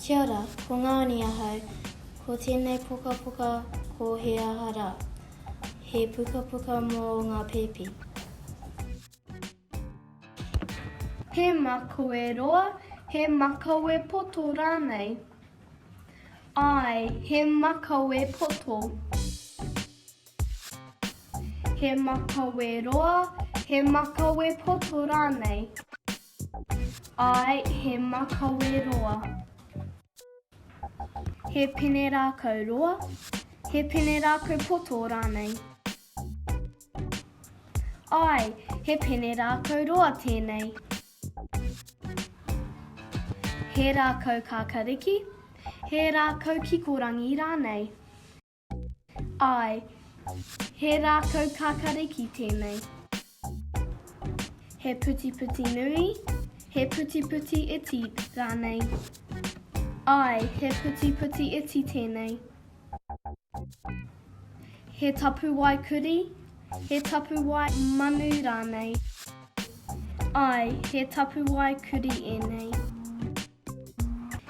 Kia ora, ko Ngāni ahau, ko tēnei puka puka ko he ahara, he puka puka mō ngā pēpi. He mako e roa, he makau e poto rānei. Ai, he makau e poto. He makau e roa, he makau e poto rānei. Ai, he makau e roa. He pene rākau roa, he pene rākau poto rānei. Ai, he pene rākau roa tēnei. He rākau kākariki, he rākau kikorangi rānei. Ai, he rākau kākariki tēnei. He puti puti nui, he puti puti iti rānei. Ai, he puti puti iti tēnei. He tapu wai kuri, he tapu wai manu rānei. Ai, he tapu wai kuri e nei.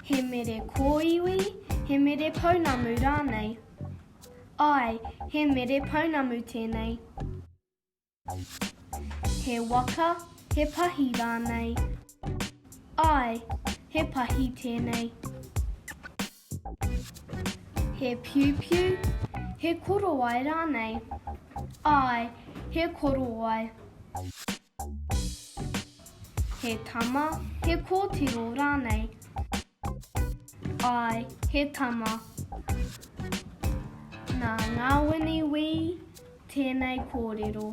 He mere kōiwi, he mere pounamu rānei. Ai, he mere pounamu tēnei. He waka, he pahi rānei. Ai, he pahi tēnei. He piu piu, he korowai rānei. Ai, he korowai. He tama, he kōtiro rānei. Ai, he tama. Nā ngāwini wī, tēnei kōrero.